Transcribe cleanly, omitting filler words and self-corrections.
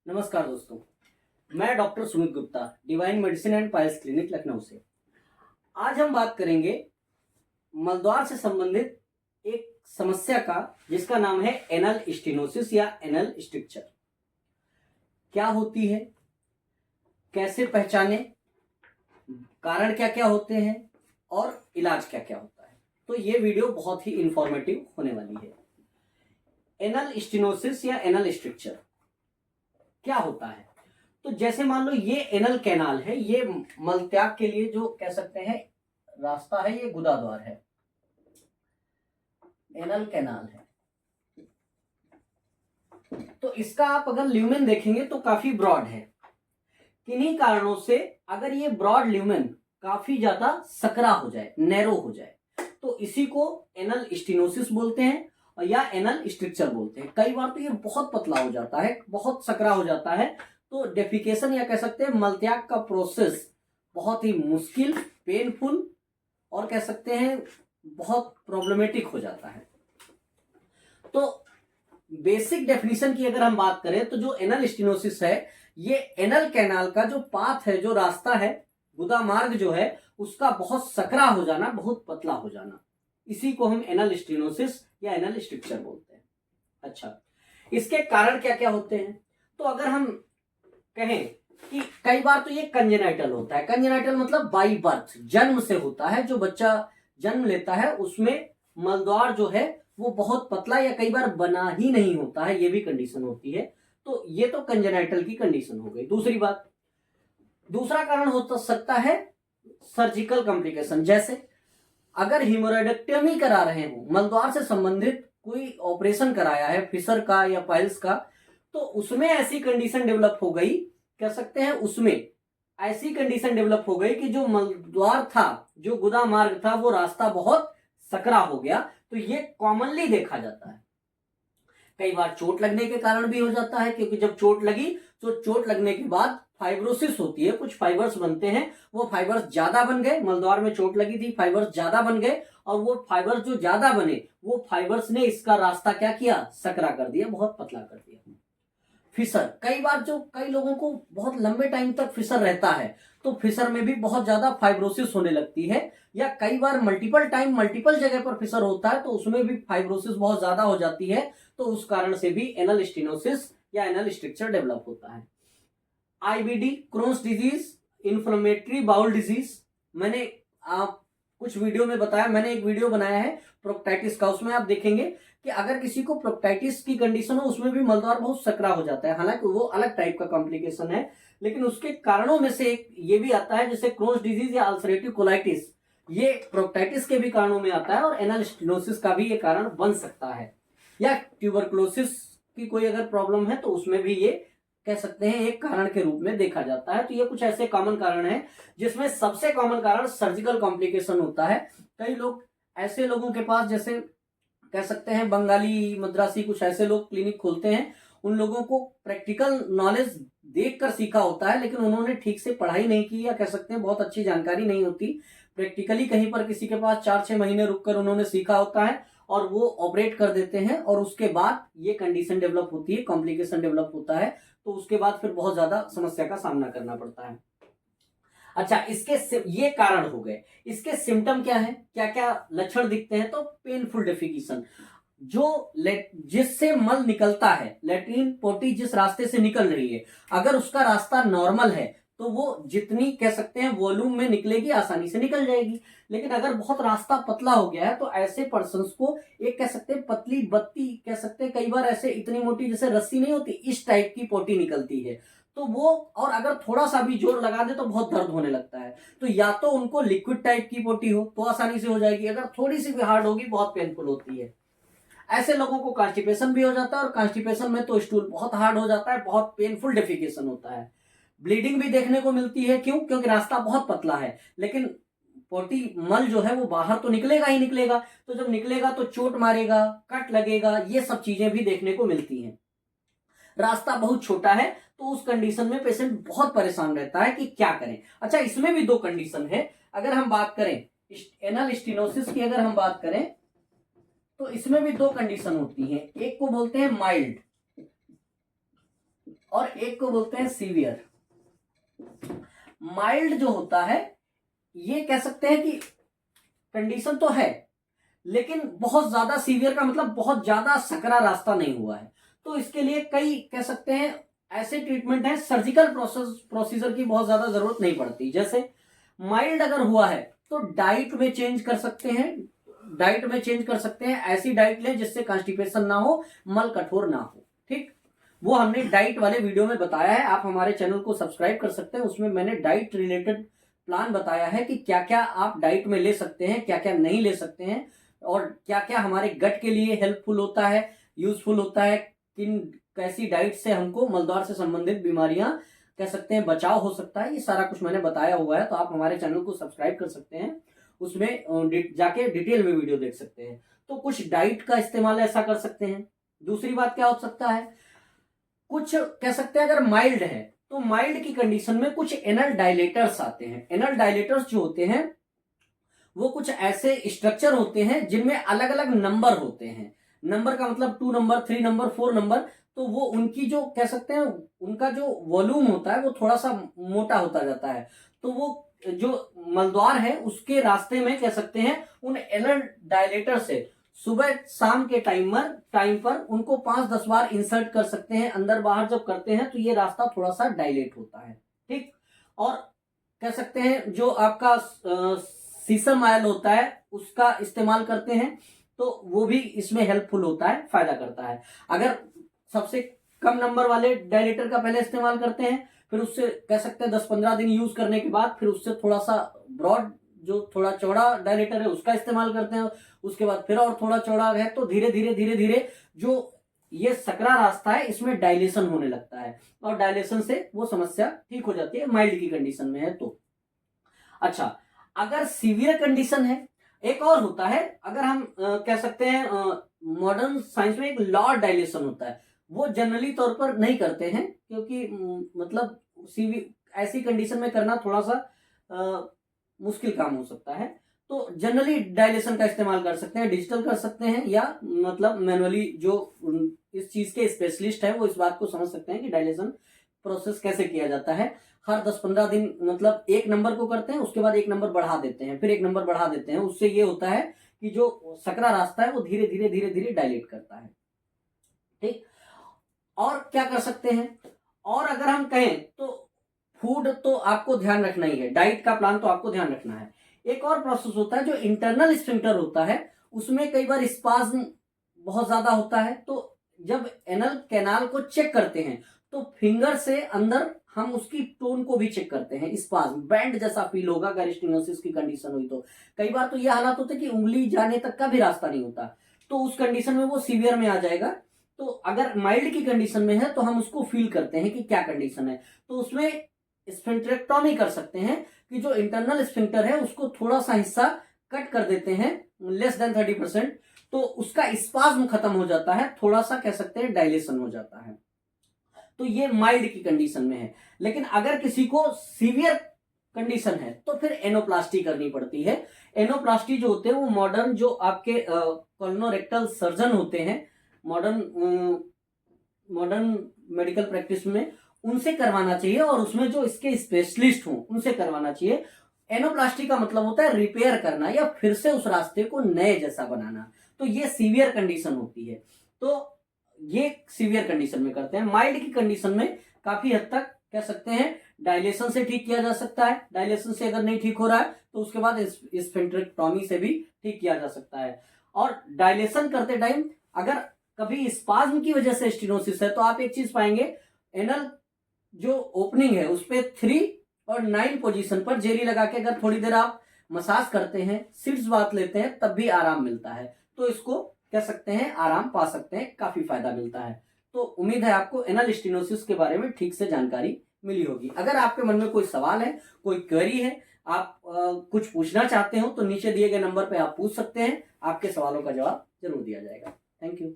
नमस्कार दोस्तों, मैं doctor Sumit Gupta, divine medicine and piles clinic Lucknow से। आज हम बात करेंगे मलद्वार से संबंधित एक समस्या का, जिसका नाम है एनल स्टेनोसिस या एनल स्ट्रिक्चर। क्या होती है, कैसे पहचाने, कारण क्या क्या होते हैं और इलाज क्या क्या होता है। तो ये वीडियो बहुत ही इंफॉर्मेटिव होने वाली है। एनल स्टेनोसिस या एनल स्ट्रिक्चर क्या होता है? तो जैसे मान लो ये एनल कैनाल है, ये मलत्याग के लिए जो कह सकते हैं रास्ता है, ये गुदाद्वार है, एनल कैनाल है। तो इसका आप अगर ल्यूमेन देखेंगे तो काफी ब्रॉड है। किन्हीं कारणों से अगर ये ब्रॉड ल्यूमेन काफी ज्यादा सकरा हो जाए, नैरो हो जाए, तो इसी को एनल स्टेनोसिस बोलते हैं या एनल स्ट्रिक्चर बोलते हैं। कई बार तो ये बहुत पतला हो जाता है, बहुत सकरा हो जाता है, तो डेफिकेशन या कह सकते हैं मलत्याग का प्रोसेस बहुत ही मुश्किल, पेनफुल और कह सकते हैं बहुत प्रॉब्लमेटिक हो जाता है। तो बेसिक डेफिनेशन की अगर हम बात करें तो जो एनल स्टेनोसिस है, ये एनल कैनाल का जो पाथ है, जो रास्ता है, गुदा मार्ग जो है, उसका बहुत सकरा हो जाना, बहुत पतला हो जाना, इसी को हम एनल स्टेनोसिस या एनल स्ट्रिक्चर बोलते हैं। अच्छा, इसके कारण क्या क्या होते हैं? तो अगर हम कहें कि कई बार तो ये कंजेनाइटल होता है। कंजेनाइटल मतलब बाई बर्थ, जन्म से होता है। जो बच्चा जन्म लेता है उसमें मलद्वार जो है वो बहुत पतला या कई बार बना ही नहीं होता है, ये भी कंडीशन होती है। तो ये तो कंजेनाइटल की कंडीशन हो गई। दूसरी बात, दूसरा कारण हो सकता है सर्जिकल कॉम्प्लिकेशन। जैसे अगर हीमोरेक्टमी करा रहे हो, मलद्वार से संबंधित कोई ऑपरेशन कराया है, फिशर का या पाइल्स का, तो उसमें ऐसी कंडीशन डेवलप हो गई, कह सकते हैं उसमें ऐसी कंडीशन डेवलप हो गई कि जो मलद्वार था, जो गुदा मार्ग था, वो रास्ता बहुत सकरा हो गया। तो ये कॉमनली देखा जाता है। कई बार चोट लगने के कारण भी हो जाता है, क्योंकि जब चोट लगी तो चोट लगने के बाद फाइब्रोसिस होती है, कुछ फाइबर्स बनते हैं, वो फाइबर्स ज्यादा बन गए, मलद्वार में चोट लगी थी, फाइबर्स ज्यादा बन गए, और वो फाइबर्स जो ज्यादा बने, वो फाइबर्स ने इसका रास्ता क्या किया, सकरा कर दिया, बहुत पतला कर दिया। फिशर, कई बार जो कई लोगों को बहुत लंबे टाइम तक फिशर रहता है, तो फिशर में भी बहुत ज्यादा फाइब्रोसिस होने लगती है, या कई बार मल्टीपल टाइम मल्टीपल जगह पर फिशर होता है, तो उसमें भी फाइब्रोसिस बहुत ज्यादा हो जाती है। तो उस कारण से भी एनल स्टेनोसिस या एनल स्ट्रिक्चर डेवलप होता है। IBD, Crohn's disease, inflammatory bowel disease, मैंने आप कुछ वीडियो में बताया, मैंने एक वीडियो बनाया है प्रोक्टाइटिस का, उसमें आप देखेंगे कि अगर किसी को प्रोक्टाइटिस की कंडीशन हो, उसमें भी मलद्वार बहुत सकरा हो जाता है। हालांकि वो अलग टाइप का कॉम्प्लिकेशन है, लेकिन उसके कारणों में से एक ये भी आता है, जैसे क्रोन्स डिजीज या अल्सरेटिव कोलाइटिस, ये प्रोक्टाइटिस के भी कारणों में आता है और एनल स्टेनोसिस का भी ये कारण बन सकता है। या ट्यूबरकुलोसिस की कोई अगर प्रॉब्लम है तो उसमें भी ये कह सकते हैं एक कारण के रूप में देखा जाता है। तो ये कुछ ऐसे कॉमन कारण हैं, जिसमें सबसे कॉमन कारण सर्जिकल कॉम्प्लिकेशन होता है। कई लोग ऐसे लोगों के पास, जैसे कह सकते हैं बंगाली मद्रासी, कुछ ऐसे लोग क्लिनिक खोलते हैं, उन लोगों को प्रैक्टिकल नॉलेज देखकर सीखा होता है, लेकिन उन्होंने ठीक से पढ़ाई नहीं की, या कह सकते हैं बहुत अच्छी जानकारी नहीं होती। प्रैक्टिकली कहीं पर किसी के पास 4-6 महीने रुककर उन्होंने सीखा होता है, और वो ऑपरेट कर देते हैं, और उसके बाद ये कंडीशन डेवलप होती है, कॉम्प्लिकेशन डेवलप होता है, तो उसके बाद फिर बहुत ज्यादा समस्या का सामना करना पड़ता है। अच्छा, ये कारण हो गए। इसके सिम्टम क्या है, क्या क्या लक्षण दिखते हैं? तो पेनफुल डेफिकेशन, जिससे मल निकलता है, लेट्रिन पोटी जिस रास्ते से निकल रही है, अगर उसका रास्ता नॉर्मल है तो वो जितनी कह सकते हैं वॉल्यूम में निकलेगी, आसानी से निकल जाएगी। लेकिन अगर बहुत रास्ता पतला हो गया है, तो ऐसे पर्सन्स को एक कह सकते हैं पतली बत्ती, कह सकते हैं कई बार ऐसे इतनी मोटी जैसे रस्सी नहीं होती, इस टाइप की पोटी निकलती है। तो वो, और अगर थोड़ा सा भी जोर लगा दे तो बहुत दर्द होने लगता है। तो या तो उनको लिक्विड टाइप की पोटी हो तो आसानी से हो जाएगी, अगर थोड़ी सी भी हार्ड होगी बहुत पेनफुल होती है। ऐसे लोगों को कॉन्स्टिपेशन भी हो जाता है, और कॉन्स्टिपेशन में तो स्टूल बहुत हार्ड हो जाता है, बहुत पेनफुल डेफिकेशन होता है। ब्लीडिंग भी देखने को मिलती है, क्यों? क्योंकि रास्ता बहुत पतला है, लेकिन पोटी मल जो है वो बाहर तो निकलेगा ही निकलेगा, तो जब निकलेगा तो चोट मारेगा, कट लगेगा, ये सब चीजें भी देखने को मिलती हैं। रास्ता बहुत छोटा है, तो उस कंडीशन में पेशेंट बहुत परेशान रहता है कि क्या करें। अच्छा, इसमें भी दो कंडीशन है। अगर हम बात करें एनल स्टेनोसिस की, अगर हम बात करें तो इसमें भी दो कंडीशन होती हैं। एक को बोलते हैं माइल्ड, और एक को बोलते हैं सीवियर। माइल्ड जो होता है ये कह सकते हैं कि कंडीशन तो है, लेकिन बहुत ज्यादा सीवियर का मतलब बहुत ज्यादा सकरा रास्ता नहीं हुआ है। तो इसके लिए कई कह सकते हैं ऐसे ट्रीटमेंट है, सर्जिकल प्रोसीजर की बहुत ज्यादा जरूरत नहीं पड़ती। जैसे माइल्ड अगर हुआ है तो डाइट में चेंज कर सकते हैं, डाइट में चेंज कर सकते हैं। ऐसी डाइट लें जिससे कॉन्स्टिपेशन ना हो, मल कठोर ना हो। ठीक, वो हमने डाइट वाले वीडियो में बताया है, आप हमारे चैनल को सब्सक्राइब कर सकते हैं। उसमें मैंने डाइट रिलेटेड प्लान बताया है कि क्या क्या आप डाइट में ले सकते हैं, क्या क्या नहीं ले सकते हैं, और क्या क्या हमारे गट के लिए हेल्पफुल होता है, यूजफुल होता है, किन कैसी डाइट से हमको मलद्वार से संबंधित बीमारियां कह सकते हैं बचाव हो सकता है। ये सारा कुछ मैंने बताया हुआ है, तो आप हमारे चैनल को सब्सक्राइब कर सकते हैं, उसमें जाके डिटेल में वीडियो देख सकते हैं। तो कुछ डाइट का इस्तेमाल ऐसा कर सकते हैं। दूसरी बात क्या हो सकता है, कुछ कह सकते हैं अगर माइल्ड है तो माइल्ड की कंडीशन में कुछ एनल डायलेटर्स आते हैं। एनल डायलेटर्स जो होते हैं वो कुछ ऐसे स्ट्रक्चर होते हैं जिनमें अलग अलग नंबर होते हैं। नंबर का मतलब 2 नंबर, 3 नंबर, 4 नंबर। तो वो उनकी जो कह सकते हैं उनका जो वॉल्यूम होता है वो थोड़ा सा मोटा होता जाता है। तो वो जो मलद्वार है उसके रास्ते में कह सकते हैं उन एनल डायलेटर से सुबह शाम के टाइम पर उनको 5-10 बार इंसर्ट कर सकते हैं। अंदर बाहर जब करते हैं तो ये रास्ता थोड़ा सा डायलेट होता है। ठीक, और कह सकते हैं जो आपका सीसम ऑयल होता है उसका इस्तेमाल करते हैं तो वो भी इसमें हेल्पफुल होता है, फायदा करता है। अगर सबसे कम नंबर वाले डायलेटर का पहले इस्तेमाल करते हैं, फिर उससे कह सकते हैं 10-15 दिन यूज करने के बाद फिर उससे थोड़ा सा ब्रॉड जो थोड़ा चौड़ा डायलेटर है उसका इस्तेमाल करते हैं, उसके बाद फिर और थोड़ा चौड़ा है, तो धीरे धीरे जो ये सकरा रास्ता है इसमें डायलेशन होने लगता है, और डायलेशन से वो समस्या ठीक हो जाती है माइल्ड की कंडीशन में है तो। अच्छा, अगर सीवियर कंडीशन है, एक और होता है, अगर हम कह सकते हैं मॉडर्न साइंस में एक लॉ डायलेशन होता है, वो जनरली तौर पर नहीं करते हैं क्योंकि मतलब ऐसी कंडीशन में करना थोड़ा सा मुश्किल काम हो सकता है। तो जनरली डायलेशन का इस्तेमाल कर सकते हैं, डिजिटल कर सकते हैं, या मतलब मैनुअली जो इस चीज के स्पेशलिस्ट है वो इस बात को समझ सकते हैं कि डायलेशन प्रोसेस कैसे किया जाता है। हर 10-15 दिन मतलब एक नंबर को करते हैं, उसके बाद एक नंबर बढ़ा देते हैं, फिर एक नंबर बढ़ा देते हैं। उससे ये होता है कि जो सकरा रास्ता है वो धीरे धीरे डायलेट करता है। ठीक, और क्या कर सकते हैं, और अगर हम कहें तो फूड तो आपको ध्यान रखना ही है, डाइट का प्लान तो आपको ध्यान रखना है। एक और प्रोसेस होता है जो इंटरनल स्फिंक्टर होता है, उसमें कई बार स्पाज्म बहुत ज्यादा होता है। तो जब एनल कैनाल को चेक करते हैं तो फिंगर से अंदर हम उसकी टोन को भी चेक करते हैं। स्पाज्म बैंड जैसा फील होगा अगर स्टेनोसिस की कंडीशन हुई तो। कई बार तो यह हालात होते हैं कि उंगली जाने तक का भी रास्ता नहीं होता, तो उस कंडीशन में वो सीवियर में आ जाएगा। तो अगर माइल्ड की कंडीशन में है तो हम उसको फील करते हैं कि क्या कंडीशन है, तो उसमें स्फिंक्टेरेक्टोमी कर सकते हैं कि जो इंटरनल स्फिंक्टर है उसको थोड़ा सा हिस्सा कट कर देते हैं, लेस देन 30%, तो उसका स्पाज्म खत्म हो जाता है, थोड़ा सा कह सकते हैं डायलेशन हो जाता है। तो ये माइल्ड की कंडीशन में है। लेकिन अगर किसी को सीवियर कंडीशन है तो फिर एनोप्लास्टी करनी पड़ती है। एनोप्लास्टी जो होते हैं वो मॉडर्न जो आपके कोलोरेक्टल सर्जन होते हैं मॉडर्न मेडिकल प्रैक्टिस में, उनसे करवाना चाहिए, और उसमें जो इसके स्पेशलिस्ट हों उनसे करवाना चाहिए। एनोप्लास्टी का मतलब होता है रिपेयर करना या फिर से उस रास्ते को नए जैसा बनाना। तो ये सीवियर कंडीशन होती है, तो ये सीवियर कंडीशन में करते हैं। माइल्ड की कंडीशन में काफी हद तक कह सकते हैं डायलेशन से ठीक किया जा सकता है। डायलेशन से अगर नहीं ठीक हो रहा है तो उसके बाद स्फिंक्टेरेक्टोमी से भी ठीक किया जा सकता है। और डायलेशन करते टाइम अगर कभी स्पाज्म की वजह से स्टेनोसिस है तो आप एक चीज पाएंगे, एनल जो ओपनिंग है उस पे 3 और 9 पोजीशन पर जेली लगा के अगर थोड़ी देर आप मसाज करते हैं, सिट्स बात लेते हैं, तब भी आराम मिलता है। तो इसको कह सकते हैं आराम पा सकते हैं, काफी फायदा मिलता है। तो उम्मीद है आपको एनल स्टेनोसिस के बारे में ठीक से जानकारी मिली होगी। अगर आपके मन में कोई सवाल है, कोई क्वेरी है, आप कुछ पूछना चाहते हो तो नीचे दिए गए नंबर पे आप पूछ सकते हैं, आपके सवालों का जवाब जरूर दिया जाएगा। Thank you.